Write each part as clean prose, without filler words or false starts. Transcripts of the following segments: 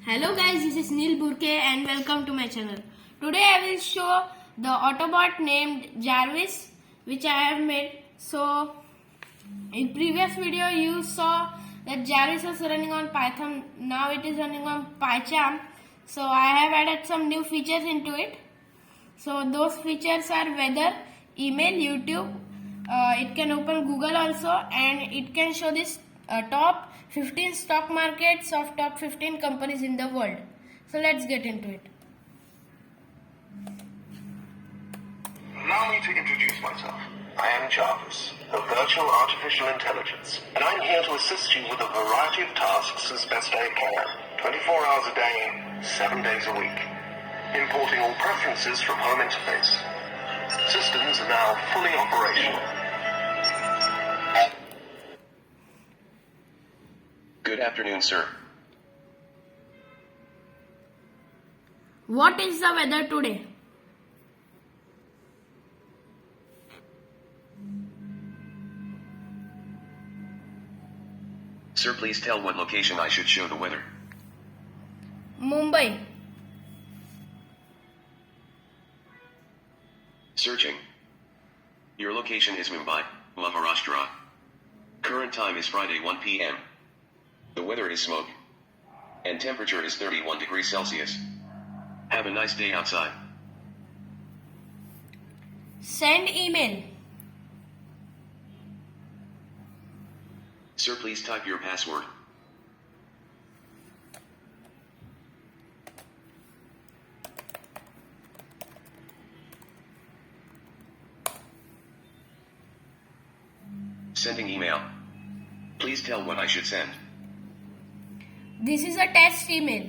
Hello guys, this is Neil Burke and welcome to my channel. Today I will show the Autobot named Jarvis which I have made. So in previous video you saw that Jarvis was running on Python. Now it is running on Pycharm. So I have added some new features into it. So those features are weather, email, YouTube. It can open Google also, and it can show this top 15 stock markets of top 15 companies in the world. So let's get into it. Allow me to introduce myself. I am Jarvis, a virtual artificial intelligence, and I'm here to assist you with a variety of tasks as best I can, 24 hours a day, 7 days a week. Importing all preferences from home interface. Systems are now fully operational. Good afternoon, sir. What is the weather today? Sir, please tell what location I should show the weather. Mumbai. Searching. Your location is Mumbai, Maharashtra. Current time is Friday 1 p.m. The weather is smoke. And temperature is 31 degrees Celsius. Have a nice day outside. Send email. Sir, please type your password. Sending email. Please tell what I should send. This is a test email.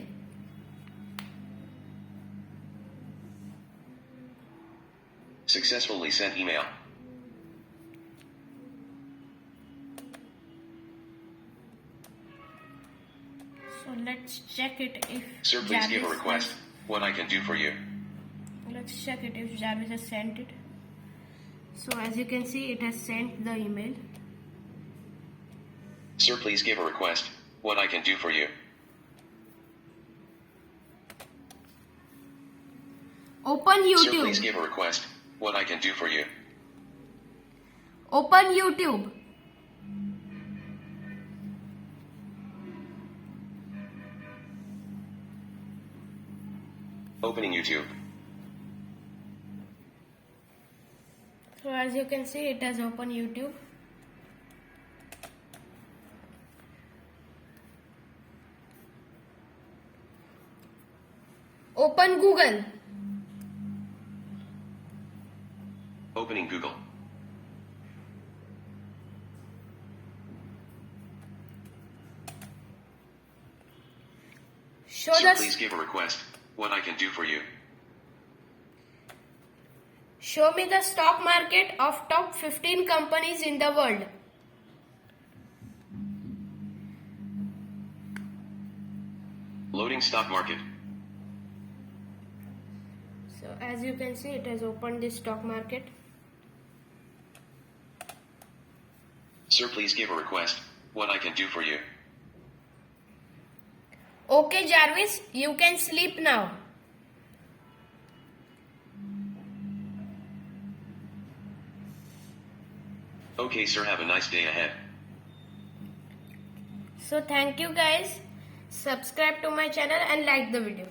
Successfully sent email. So let's check it if Sir, please give a Jarvis request. What I can do for you. Let's check it if Jarvis has sent it. So as you can see, it has sent the email. Sir, please give a request. What I can do for you. Open Sir, please YouTube. give a request. What I can do for you. Open YouTube. Opening YouTube. So as you can see, it has opened YouTube. Open Google. Opening Google. Show Sir, the please give a request. What I can do for you. Show me the stock market of top 15 companies in the world. Loading stock market. So as you can see, it has opened the stock market. Sir, please give a request. What I can do for you. Okay, Jarvis, you can sleep now. Okay, sir, have a nice day ahead. So thank you guys. Subscribe to my channel and like the video.